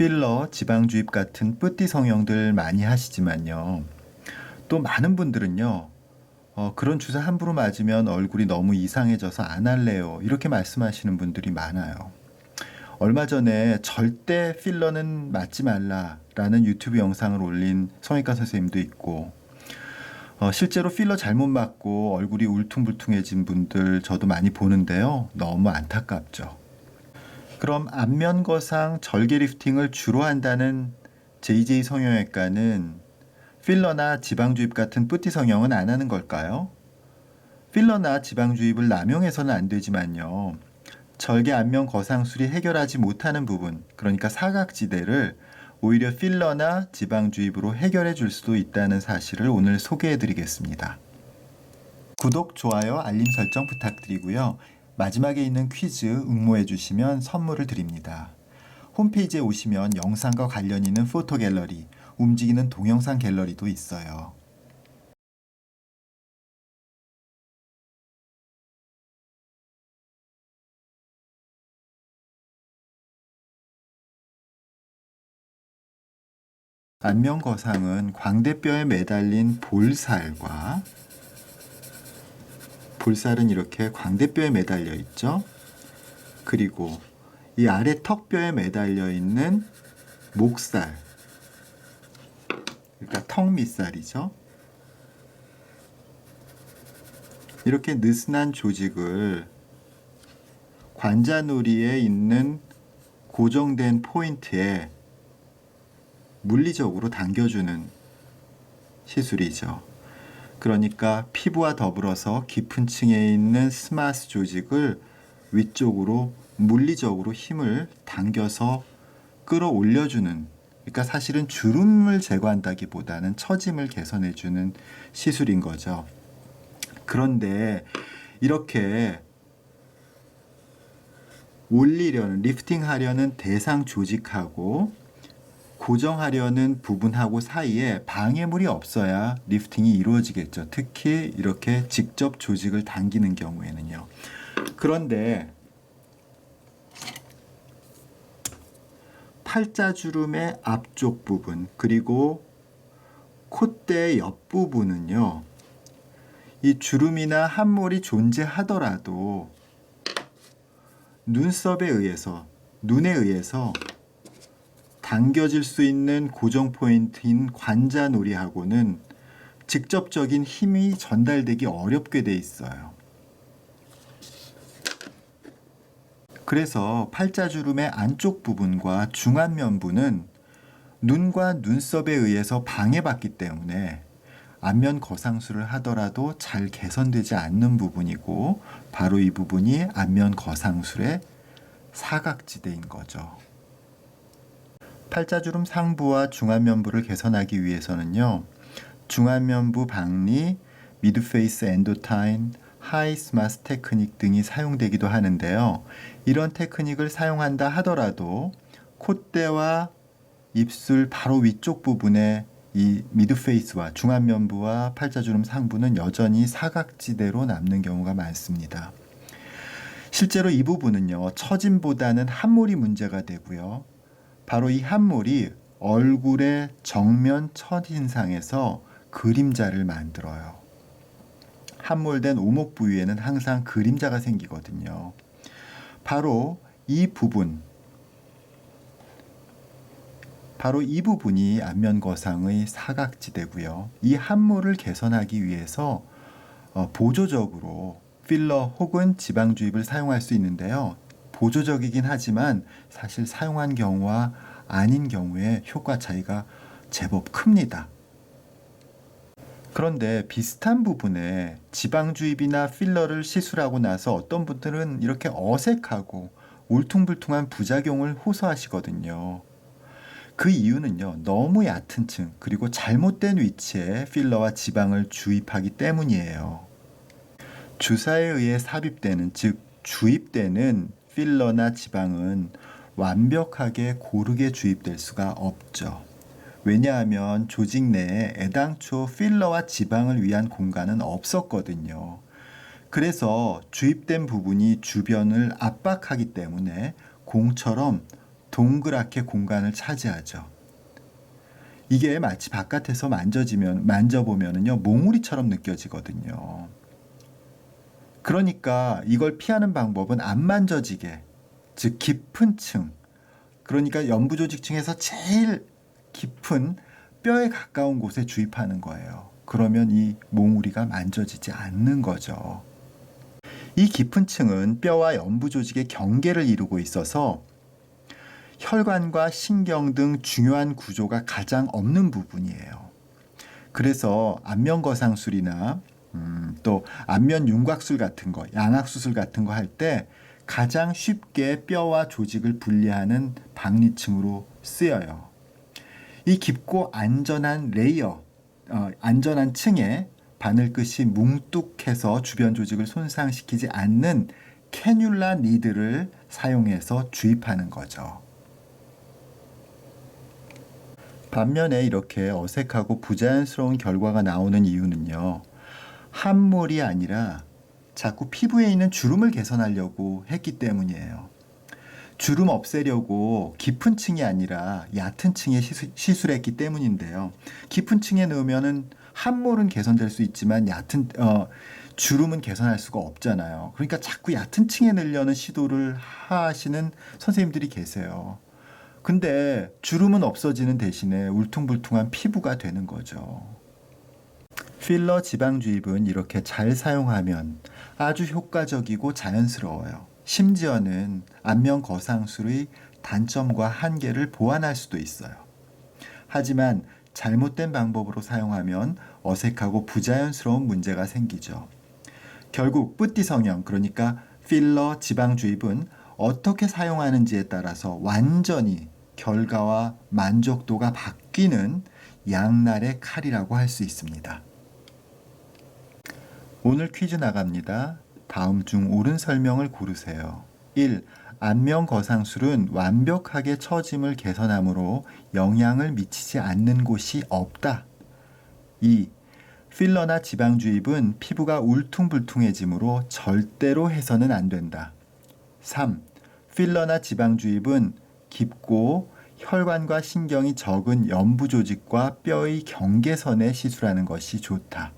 필러, 지방주입 같은 뿌띠 성형들 많이 하시지만요. 또 많은 분들은요. 그런 주사 함부로 맞으면 얼굴이 너무 이상해져서 안 할래요. 이렇게 말씀하시는 분들이 많아요. 얼마 전에 절대 필러는 맞지 말라라는 유튜브 영상을 올린 성형외과 선생님도 있고, 실제로 필러 잘못 맞고 얼굴이 울퉁불퉁해진 분들 저도 많이 보는데요. 너무 안타깝죠. 그럼 안면 거상 절개 리프팅을 주로 한다는 JJ 성형외과는 필러나 지방주입 같은 뿌띠 성형은 안 하는 걸까요? 필러나 지방주입을 남용해서는 안 되지만요. 절개 안면 거상술이 해결하지 못하는 부분, 그러니까 사각지대를 오히려 필러나 지방주입으로 해결해 줄 수도 있다는 사실을 오늘 소개해 드리겠습니다. 구독, 좋아요, 알림 설정 부탁드리고요. 마지막에 있는 퀴즈 응모해 주시면 선물을 드립니다. 홈페이지에 오시면 영상과 관련 있는 포토 갤러리, 움직이는 동영상 갤러리도 있어요. 안면 거상은 광대뼈에 매달린 볼살과 볼살은 이렇게 광대뼈에 매달려 있죠. 그리고 이 아래 턱뼈에 매달려 있는 목살, 그러니까 턱 밑살이죠. 이렇게 느슨한 조직을 관자놀이에 있는 고정된 포인트에 물리적으로 당겨주는 시술이죠. 그러니까 피부와 더불어서 깊은 층에 있는 스마스 조직을 위쪽으로 물리적으로 힘을 당겨서 끌어올려주는, 그러니까 사실은 주름을 제거한다기보다는 처짐을 개선해주는 시술인 거죠. 그런데 이렇게 올리려는, 리프팅하려는 대상 조직하고 고정하려는 부분하고 사이에 방해물이 없어야 리프팅이 이루어지겠죠. 특히 이렇게 직접 조직을 당기는 경우에는요. 그런데 팔자주름의 앞쪽 부분 그리고 콧대 옆부분은요. 이 주름이나 함몰이 존재하더라도 눈썹에 의해서, 눈에 의해서 당겨질 수 있는 고정 포인트인 관자놀이하고는 직접적인 힘이 전달되기 어렵게 돼 있어요. 그래서 팔자주름의 안쪽 부분과 중안면부는 눈과 눈썹에 의해서 방해받기 때문에 안면 거상술을 하더라도 잘 개선되지 않는 부분이고, 바로 이 부분이 안면 거상술의 사각지대인 거죠. 팔자주름 상부와 중안면부를 개선하기 위해서는요. 중안면부 박리, 미드페이스 엔도타인, 하이 스마스 테크닉 등이 사용되기도 하는데요. 이런 테크닉을 사용한다 하더라도 콧대와 입술 바로 위쪽 부분에 이 미드페이스와 중안면부와 팔자주름 상부는 여전히 사각지대로 남는 경우가 많습니다. 실제로 이 부분은요. 처짐보다는 함몰이 문제가 되고요. 바로 이 함몰이 얼굴의 정면 첫인상에서 그림자를 만들어요. 함몰된 오목 부위에는 항상 그림자가 생기거든요. 바로 이 부분, 바로 이 부분이 안면 거상의 사각지대고요. 이 함몰을 개선하기 위해서 보조적으로 필러 혹은 지방주입을 사용할 수 있는데요. 보조적이긴 하지만 사실 사용한 경우와 아닌 경우에 효과 차이가 제법 큽니다. 그런데 비슷한 부분에 지방주입이나 필러를 시술하고 나서 어떤 분들은 이렇게 어색하고 울퉁불퉁한 부작용을 호소하시거든요. 그 이유는요, 너무 얕은 층, 그리고 잘못된 위치에 필러와 지방을 주입하기 때문이에요. 주사에 의해 삽입되는, 즉 주입되는 필러나 지방은 완벽하게 고르게 주입될 수가 없죠. 왜냐하면 조직 내에 애당초 필러와 지방을 위한 공간은 없었거든요. 그래서 주입된 부분이 주변을 압박하기 때문에 공처럼 동그랗게 공간을 차지하죠. 이게 마치 바깥에서 만져보면은요, 몽우리처럼 느껴지거든요. 그러니까 이걸 피하는 방법은 안 만져지게, 즉 깊은 층, 그러니까 연부조직층에서 제일 깊은 뼈에 가까운 곳에 주입하는 거예요. 그러면 이 몽우리가 만져지지 않는 거죠. 이 깊은 층은 뼈와 연부조직의 경계를 이루고 있어서 혈관과 신경 등 중요한 구조가 가장 없는 부분이에요. 그래서 안면거상술이나 또 안면 윤곽술 같은 거, 양악수술 같은 거 할 때 가장 쉽게 뼈와 조직을 분리하는 박리층으로 쓰여요. 이 깊고 안전한 레이어, 안전한 층에 바늘끝이 뭉뚝해서 주변 조직을 손상시키지 않는 캐뉼라 니들을 사용해서 주입하는 거죠. 반면에 이렇게 어색하고 부자연스러운 결과가 나오는 이유는요. 함몰이 아니라 자꾸 피부에 있는 주름을 개선하려고 했기 때문이에요. 주름 없애려고 깊은 층이 아니라 얕은 층에 시술했기 때문인데요. 깊은 층에 넣으면은 함몰은 개선될 수 있지만 주름은 개선할 수가 없잖아요. 그러니까 자꾸 얕은 층에 넣으려는 시도를 하시는 선생님들이 계세요. 근데 주름은 없어지는 대신에 울퉁불퉁한 피부가 되는 거죠. 필러 지방 주입은 이렇게 잘 사용하면 아주 효과적이고 자연스러워요. 심지어는 안면 거상술의 단점과 한계를 보완할 수도 있어요. 하지만 잘못된 방법으로 사용하면 어색하고 부자연스러운 문제가 생기죠. 결국 뿌띠 성형, 그러니까 필러 지방 주입은 어떻게 사용하는지에 따라서 완전히 결과와 만족도가 바뀌는 양날의 칼이라고 할 수 있습니다. 오늘 퀴즈 나갑니다. 다음 중 옳은 설명을 고르세요. 1. 안면 거상술은 완벽하게 처짐을 개선하므로 영향을 미치지 않는 곳이 없다. 2. 필러나 지방 주입은 피부가 울퉁불퉁해지므로 절대로 해서는 안 된다. 3. 필러나 지방 주입은 깊고 혈관과 신경이 적은 연부 조직과 뼈의 경계선에 시술하는 것이 좋다.